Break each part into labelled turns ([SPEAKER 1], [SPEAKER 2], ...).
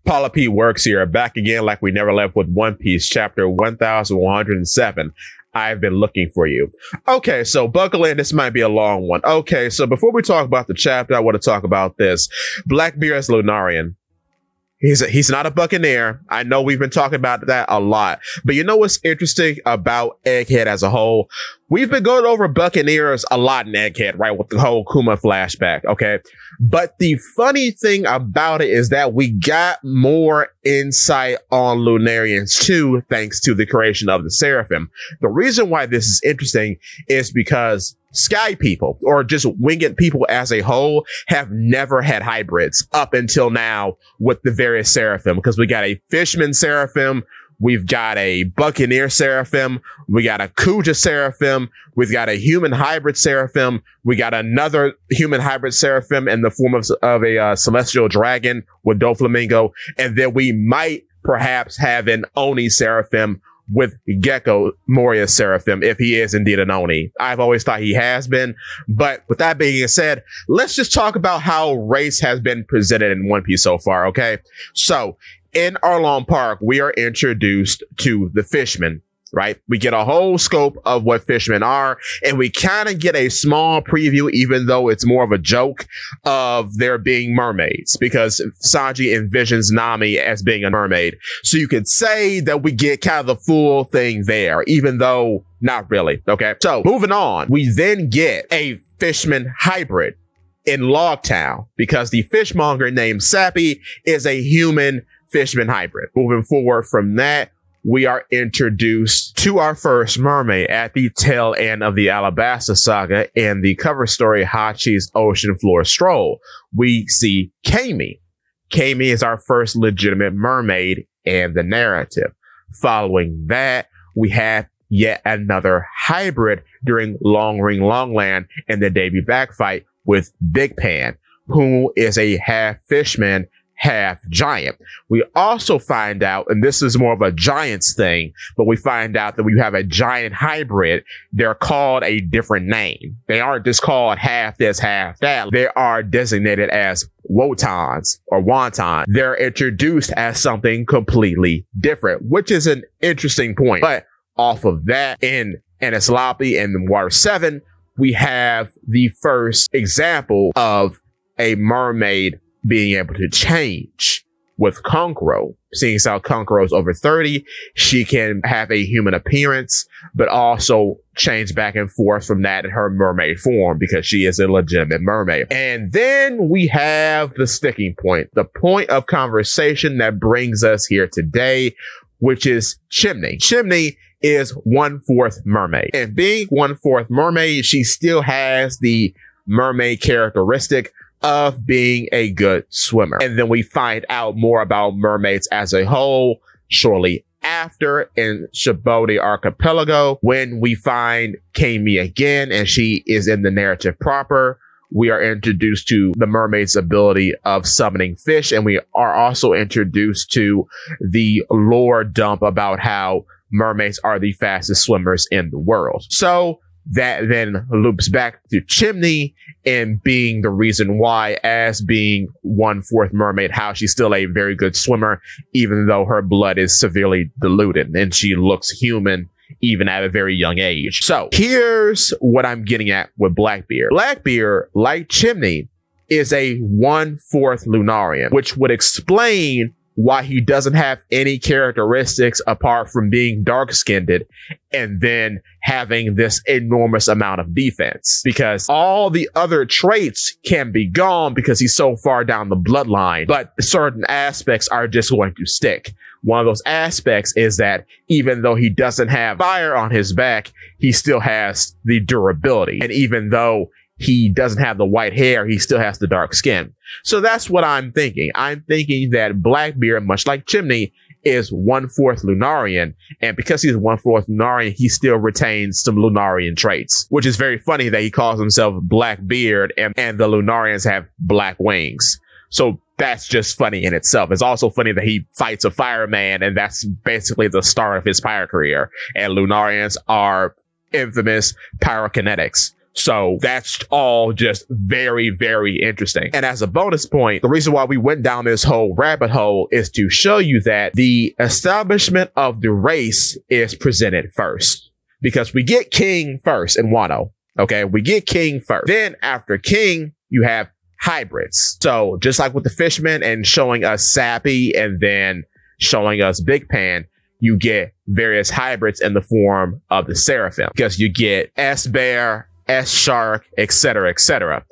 [SPEAKER 1] Paula P. Works here, back again like we never left with One Piece, chapter 1107. I've been looking for you. Okay, so buckle in. This might be a long one. Okay, so before we talk about the chapter, I want to talk about this. Blackbeard as Lunarian. He's not a Buccaneer. I know we've been talking about that a lot. But you know what's interesting about Egghead as a whole? We've been going over Buccaneers a lot in Egghead, right? With the whole Kuma flashback, okay? But the funny thing about it is that we got more insight on Lunarians too, thanks to the creation of the Seraphim. The reason why this is interesting is because Sky people, or just winged people as a whole, have never had hybrids up until now with the various Seraphim, because we got a Fishman Seraphim, we've got a Buccaneer Seraphim, we got a Kuja Seraphim, we've got a human hybrid Seraphim, we got another human hybrid Seraphim in the form of a celestial dragon with Doflamingo, and then we might perhaps have an Oni Seraphim with Gecko Moria Seraphim, if he is indeed an Oni. I've always thought he has been. But with that being said, let's just talk about how race has been presented in One Piece so far, okay? So, in Arlong Park, we are introduced to the Fishmen, right? We get a whole scope of what Fishmen are, and we kind of get a small preview, even though it's more of a joke, of there being mermaids, because Sanji envisions Nami as being a mermaid. So you could say that we get kind of the full thing there, even though not really, okay? So moving on, we then get a Fishman hybrid in Logtown, because the fishmonger named Sappy is a human Fishman hybrid. Moving forward from that, we are introduced to our first mermaid at the tail end of the Alabasta saga in the cover story Hachi's Ocean Floor Stroll. We see Kami. Kami is our first legitimate mermaid in the narrative. Following that, we have yet another hybrid during Long Ring Longland in the debut back fight with Big Pan, who is a half fishman, half giant. We also find out, and this is more of a giants thing, but we find out that we have a giant hybrid. They're called a different name. They aren't just called half this, half that. They are designated as wotons or wontons. They're introduced as something completely different, which is an interesting point. But off of that, in Enislapi and Water 7, we have the first example of a mermaid being able to change with Konkoro. Seeing as how Konkoro is over 30, she can have a human appearance, but also change back and forth from that in her mermaid form, because she is a legitimate mermaid. And then we have the sticking point, the point of conversation that brings us here today, which is Chimney. Chimney is 1/4 mermaid. And being 1/4 mermaid, she still has the mermaid characteristic of being a good swimmer. And then we find out more about mermaids as a whole shortly after in Shibodi Archipelago, when we find Kami again, and she is in the narrative proper. We are introduced to the mermaid's ability of summoning fish, and we are also introduced to the lore dump about how mermaids are the fastest swimmers in the world. So that then loops back to Chimney and being the reason why, as being 1/4 mermaid, how she's still a very good swimmer, even though her blood is severely diluted and she looks human even at a very young age. So here's what I'm getting at with Blackbeard. Blackbeard, like Chimney, is a 1/4 Lunarian, which would explain why he doesn't have any characteristics apart from being dark-skinned and then having this enormous amount of defense, because all the other traits can be gone because he's so far down the bloodline, but certain aspects are just going to stick. One of those aspects is that even though he doesn't have fire on his back, he still has the durability. And even though he doesn't have the white hair, he still has the dark skin. So that's what I'm thinking. I'm thinking that Blackbeard, much like Chimney, is 1/4 Lunarian. And because he's 1/4 Lunarian, he still retains some Lunarian traits, which is very funny that he calls himself Blackbeard and the Lunarians have black wings. So that's just funny in itself. It's also funny that he fights a fireman, and that's basically the start of his pirate career. And Lunarians are infamous pyrokinetics. So that's all just very, very interesting. And as a bonus point, the reason why we went down this whole rabbit hole is to show you that the establishment of the race is presented first, because we get king first in Wano. Okay, we get king first. Then after king, you have hybrids. So just like with the fishmen and showing us Sappy and then showing us Big Pan, you get various hybrids in the form of the Seraphim, because you get S-Bear, S-Shark, etc., etc.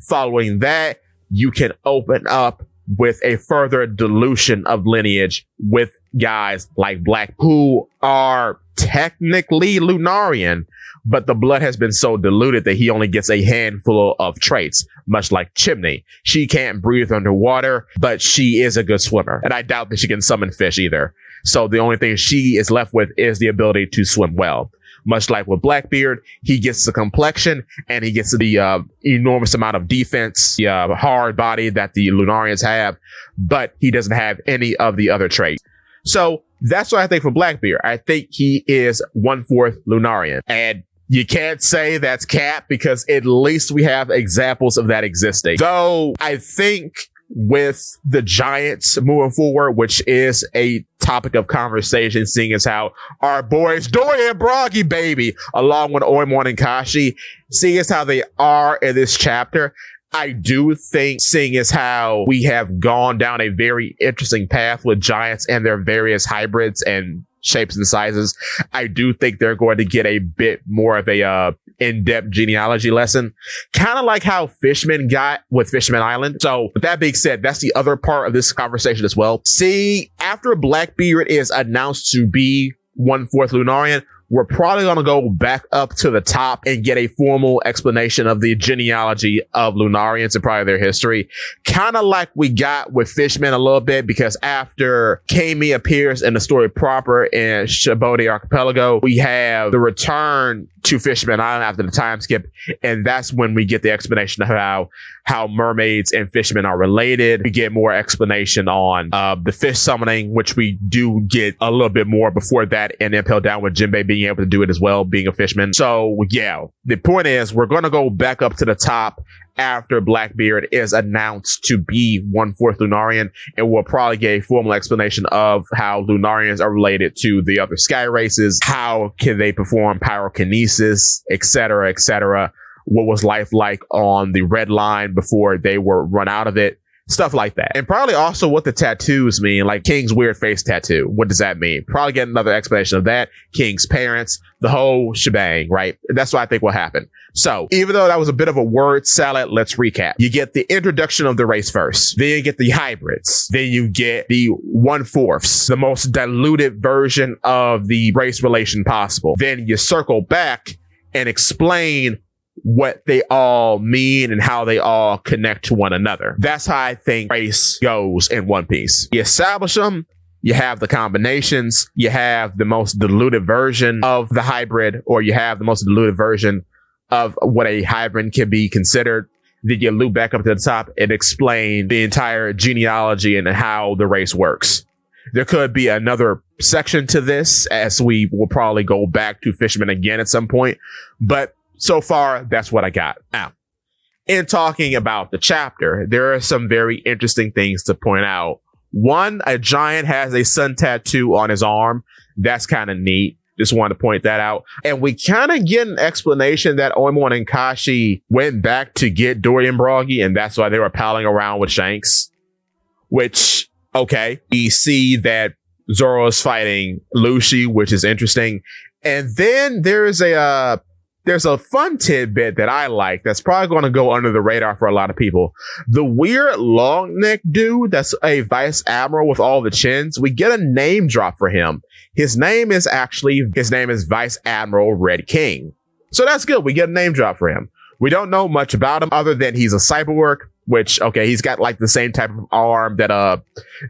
[SPEAKER 1] Following that, you can open up with a further dilution of lineage with guys like Black, who are technically Lunarian, but the blood has been so diluted that he only gets a handful of traits, much like Chimney. She can't breathe underwater, but she is a good swimmer, and I doubt that she can summon fish either. So the only thing she is left with is the ability to swim well. Much like with Blackbeard, he gets the complexion and he gets the enormous amount of defense, the hard body that the Lunarians have, but he doesn't have any of the other traits. So that's what I think for Blackbeard. I think he is 1/4 Lunarian. And you can't say that's cap, because at least we have examples of that existing. Though I think with the Giants moving forward, which is a topic of conversation, seeing as how our boys Dory and Broggy, baby, along with Oimon and Kashi, seeing as how they are in this chapter, I do think, seeing as how we have gone down a very interesting path with Giants and their various hybrids and shapes and sizes, I do think they're going to get a bit more of a in-depth genealogy lesson, kind of like how Fishman got with Fishman Island. So with that being said, that's the other part of this conversation as well. See, after Blackbeard is announced to be 1/4 Lunarian, we're probably going to go back up to the top and get a formal explanation of the genealogy of Lunarians and probably their history. Kind of like we got with Fishman a little bit, because after Kami appears in the story proper in Shabodi Archipelago, we have the return to Fishman Island after the time skip, and that's when we get the explanation of how mermaids and fishmen are related. We get more explanation on the fish summoning, which we do get a little bit more before that, and Impel Down with Jinbei being able to do it as well, being a fishman. So yeah, the point is we're going to go back up to the top after Blackbeard is announced to be 1/4 Lunarian, and we'll probably get a formal explanation of how Lunarians are related to the other sky races, how can they perform pyrokinesis, etc., etc. What was life like on the Red Line before they were run out of it? Stuff like that. And probably also what the tattoos mean, like King's weird face tattoo. What does that mean? Probably get another explanation of that. King's parents, the whole shebang, right? That's what I think will happen. So even though that was a bit of a word salad, let's recap. You get the introduction of the race first. Then you get the hybrids. Then you get the 1/4, the most diluted version of the race relation possible. Then you circle back and explain what they all mean and how they all connect to one another. That's how I think race goes in One Piece. You establish them, you have the combinations, you have the most diluted version of the hybrid, or you have the most diluted version of what a hybrid can be considered. Then you loop back up to the top and explain the entire genealogy and how the race works. There could be another section to this, as we will probably go back to Fisherman again at some point, but so far, that's what I got. Now, in talking about the chapter, there are some very interesting things to point out. One, a giant has a sun tattoo on his arm. That's kind of neat. Just wanted to point that out. And we kind of get an explanation that Oimon and Kashi went back to get Dory and Broggy, and that's why they were palling around with Shanks. Which, okay, we see that Zoro is fighting Lucy, which is interesting. And then there's a fun tidbit that I like that's probably going to go under the radar for a lot of people. The weird long neck dude that's a vice admiral with all the chins, we get a name drop for him. His name is Vice Admiral Red King. So that's good. We get a name drop for him. We don't know much about him other than he's a cyberwork, which, okay, he's got like the same type of arm that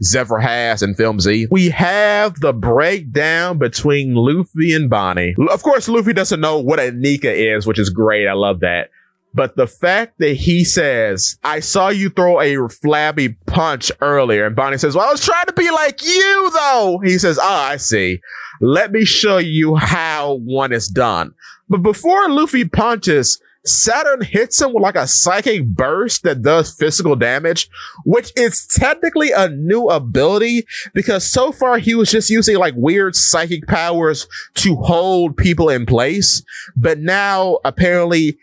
[SPEAKER 1] Zephyr has in Film Z. We have the breakdown between Luffy and Bonnie. Of course, Luffy doesn't know what a Nika is, which is great. I love that. But the fact that he says, I saw you throw a flabby punch earlier. And Bonnie says, well, I was trying to be like you, though. He says, I see. Let me show you how one is done. But before Luffy punches, Saturn hits him with like a psychic burst that does physical damage, which is technically a new ability because so far he was just using like weird psychic powers to hold people in place. But now apparently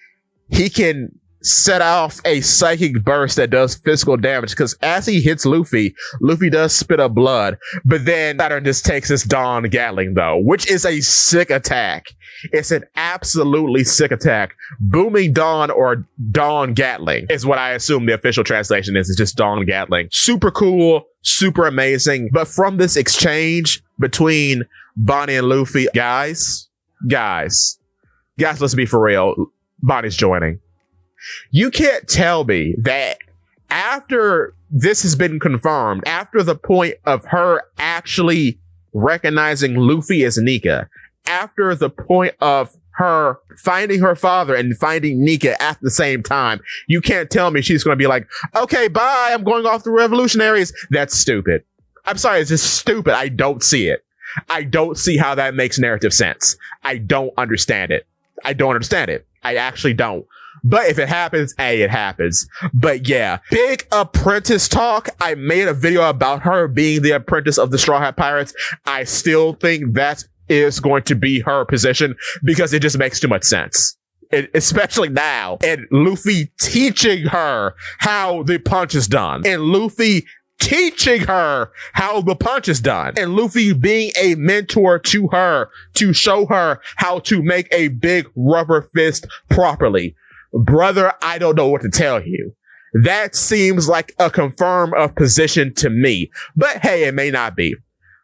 [SPEAKER 1] he can set off a psychic burst that does physical damage because as he hits Luffy, Luffy does spit up blood, but then Saturn just takes his Dawn Gatling though, which is a sick attack. It's an absolutely sick attack. Booming Dawn or Dawn Gatling is what I assume the official translation is. It's just Dawn Gatling. Super cool, super amazing. But from this exchange between Bonnie and Luffy, guys, let's be for real. Bonnie's joining. You can't tell me that after this has been confirmed, after the point of her actually recognizing Luffy as Nika, after the point of her finding her father and finding Nika at the same time, you can't tell me she's going to be like, okay, bye, I'm going off the revolutionaries. That's stupid. I'm sorry, it's just stupid. I don't see it. I don't see how that makes narrative sense. I don't understand it. I actually don't. But if it happens, it happens. But yeah, big apprentice talk. I made a video about her being the apprentice of the Straw Hat Pirates. I still think that is going to be her position because it just makes too much sense. Especially now. And Luffy teaching her how the punch is done. And Luffy teaching her how the punch is done. And Luffy being a mentor to her to show her how to make a big rubber fist properly. Brother, I don't know what to tell you. That seems like a confirm of position to me. But hey, it may not be.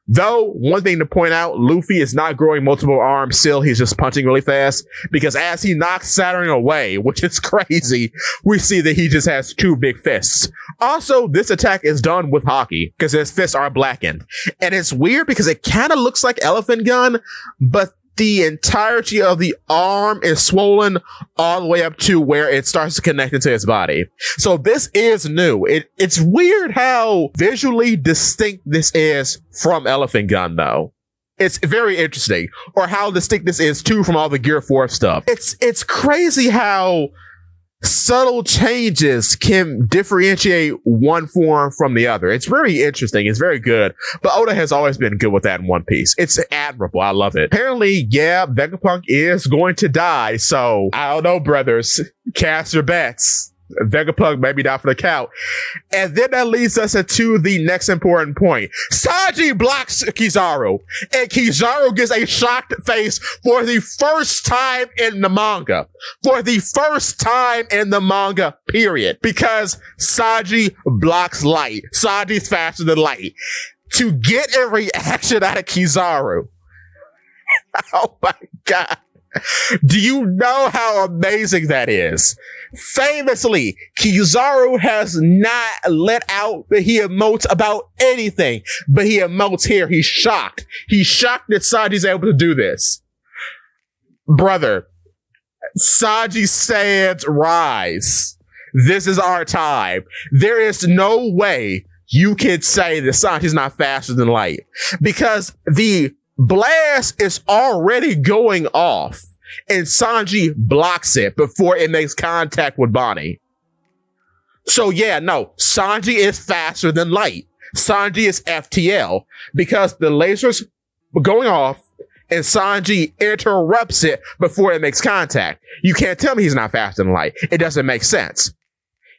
[SPEAKER 1] Though, one thing to point out, Luffy is not growing multiple arms still. He's just punching really fast. Because as he knocks Saturn away, which is crazy, we see that he just has two big fists. Also, this attack is done with hockey because his fists are blackened. And it's weird because it kind of looks like Elephant Gun, but the entirety of the arm is swollen all the way up to where it starts to connect into his body. So this is new. It's weird how visually distinct this is from Elephant Gun, though. It's very interesting. Or how distinct this is, too, from all the Gear 4 stuff. It's crazy how subtle changes can differentiate one form from the other. It's very interesting. It's very good. But Oda has always been good with that in One Piece. It's admirable. I love it. Apparently, yeah, Vegapunk is going to die. So, I don't know, brothers. Cast your bets. Vegapunk may be down for the count. And then that leads us into the next important point. Sanji blocks Kizaru, and Kizaru gets a shocked face for the first time in the manga. For the first time in the manga, period. Because Sanji blocks light. Sanji's faster than light. To get a reaction out of Kizaru. Oh my God. Do you know how amazing that is? Famously, Kizaru has not let out that he emotes about anything, but he emotes here. He's shocked. He's shocked that Sanji's able to do this. Brother, Sanji stands rise. This is our time. There is no way you can say that Sanji's not faster than light because the blast is already going off and Sanji blocks it before it makes contact with Bonnie. So yeah, no, Sanji is faster than light. Sanji is FTL because the laser's going off and Sanji interrupts it before it makes contact. You can't tell me he's not faster than light. It doesn't make sense.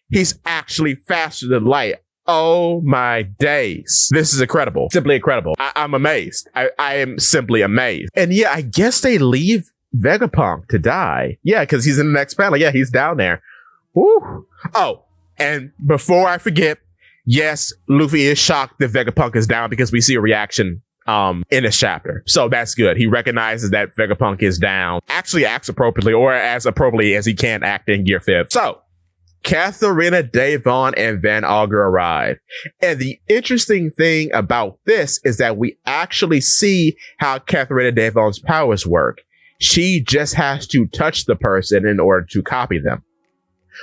[SPEAKER 1] He's actually faster than light. Oh my days. This is incredible. Simply incredible. I'm amazed. I am simply amazed. And yeah, I guess they leave Vegapunk to die. Yeah, because he's in the next panel. Yeah, he's down there. Woo. Oh, and before I forget, yes, Luffy is shocked that Vegapunk is down because we see a reaction in this chapter. So that's good. He recognizes that Vegapunk is down. Actually acts appropriately, or as appropriately as he can act in Gear 5. So Katharina, Devon, and Van Augur arrive. And the interesting thing about this is that we actually see how Katharina Devon's powers work. She just has to touch the person in order to copy them.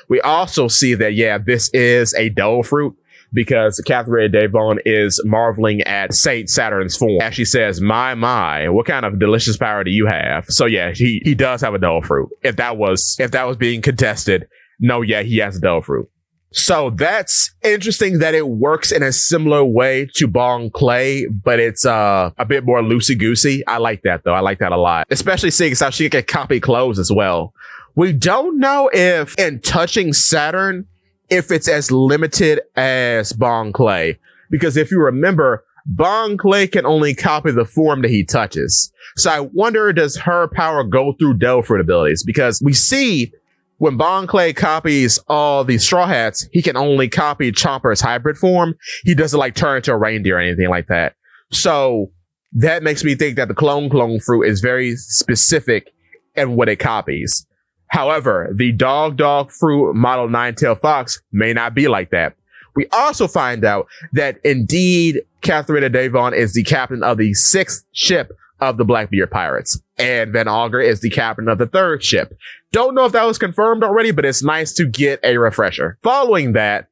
[SPEAKER 1] We also see that, yeah, this is a devilfruit. because Catherine Devon is marveling at Saint Saturn's form. As she says, my, what kind of delicious power do you have? So yeah, he does have a devil fruit. If that was being contested, no, yeah, he has a devil fruit. So that's interesting that it works in a similar way to Bong Clay, but it's a bit more loosey-goosey. I like that, though. I like that a lot, especially seeing how she can copy clothes as well. We don't know if in touching Saturn, if it's as limited as Bong Clay, because if you remember, Bong Clay can only copy the form that he touches. So I wonder, does her power go through devil fruit abilities? Because we see when Bong Clay copies all these Straw Hats, he can only copy Chomper's hybrid form. He doesn't like turn into a reindeer or anything like that. So that makes me think that the clone fruit is very specific in what it copies. However, the dog fruit model Nine-Tailed Fox may not be like that. We also find out that indeed Catherine Devon is the captain of the 6th ship of the Blackbeard Pirates, and Van Augur is the captain of the 3rd ship. Don't know if that was confirmed already, but it's nice to get a refresher. Following that,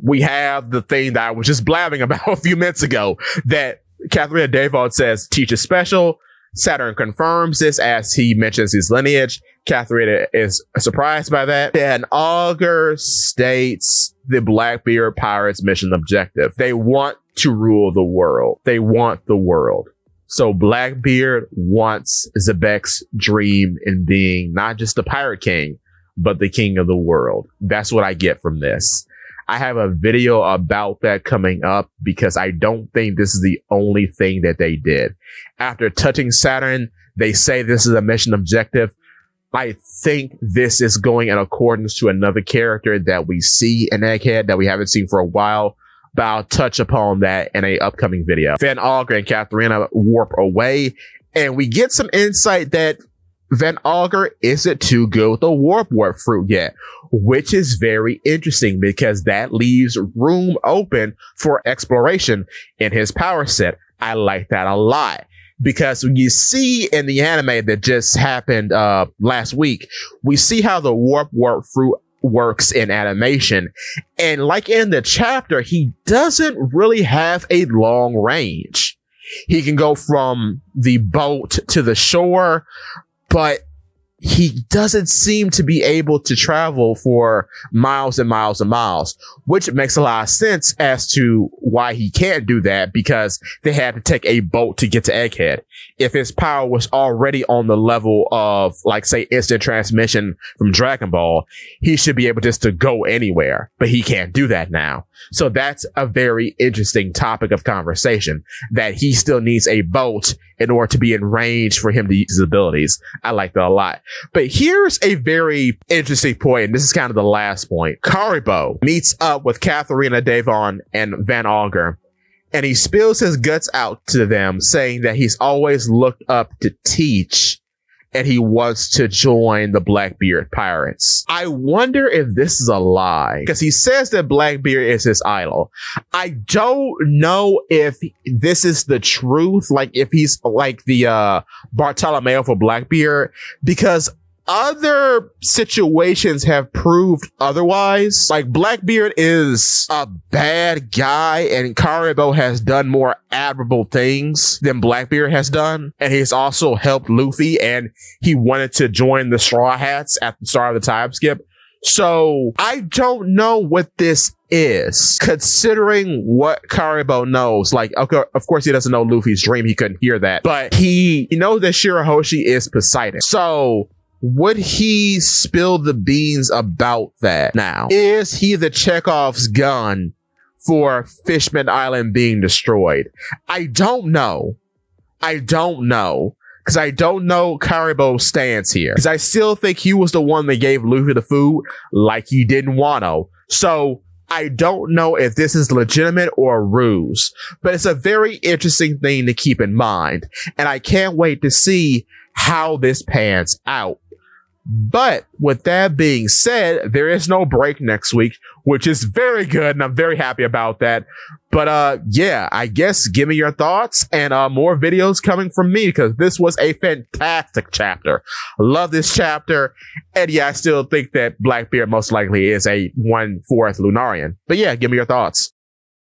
[SPEAKER 1] we have the thing that I was just blabbing about a few minutes ago, that Catherine Devon says teaches special. Saturn confirms this as he mentions his lineage. Catherine is surprised by that. Van Augur states the Blackbeard Pirates' mission objective. They want to rule the world. They want the world. So Blackbeard wants Xebec's dream in being not just the pirate king, but the king of the world. That's what I get from this. I have a video about that coming up because I don't think this is the only thing that they did. After touching Saturn, they say this is a mission objective. I think this is going in accordance to another character that we see in Egghead that we haven't seen for a while. But I'll touch upon that in an upcoming video. Van Augur and Katharina warp away, and we get some insight that Van Augur isn't too good with the warp fruit yet, which is very interesting because that leaves room open for exploration in his power set. I like that a lot. Because when you see in the anime that just happened last week, we see how the warp fruit works in animation, and like in the chapter, he doesn't really have a long range. He can go from the boat to the shore, but he doesn't seem to be able to travel for miles and miles and miles, which makes a lot of sense as to why he can't do that, because they had to take a boat to get to Egghead. If his power was already on the level of, like, say, instant transmission from Dragon Ball, he should be able just to go anywhere, but he can't do that now. So that's a very interesting topic of conversation, that he still needs a boat in order to be in range for him to use his abilities. I like that a lot. But here's a very interesting point, and this is kind of the last point. Karibo meets up with Katharina Devon and Van Augur, and he spills his guts out to them, saying that he's always looked up to Teach, and he wants to join the Blackbeard Pirates. I wonder if this is a lie, because he says that Blackbeard is his idol. I don't know if this is the truth, like if he's like the Bartolomeo for Blackbeard, because other situations have proved otherwise. Like, Blackbeard is a bad guy, and Karibo has done more admirable things than Blackbeard has done. And he's also helped Luffy, and he wanted to join the Straw Hats at the start of the time skip. So I don't know what this is, considering what Karibo knows. Like, okay, of course he doesn't know Luffy's dream. He couldn't hear that. But he knows that Shirahoshi is Poseidon. So would he spill the beans about that now? Is he the Chekhov's gun for Fishman Island being destroyed? I don't know. Because I don't know Karibo's stance here. Because I still think he was the one that gave Luffy the food like he didn't want to. So I don't know if this is legitimate or a ruse. But it's a very interesting thing to keep in mind. And I can't wait to see how this pans out. But with that being said, there is no break next week, which is very good, and I'm very happy about that. But yeah, I guess give me your thoughts, and more videos coming from me, because this was a fantastic chapter. Love this chapter, and yeah, I still think that Blackbeard most likely is a 1/4 Lunarian. But yeah, give me your thoughts.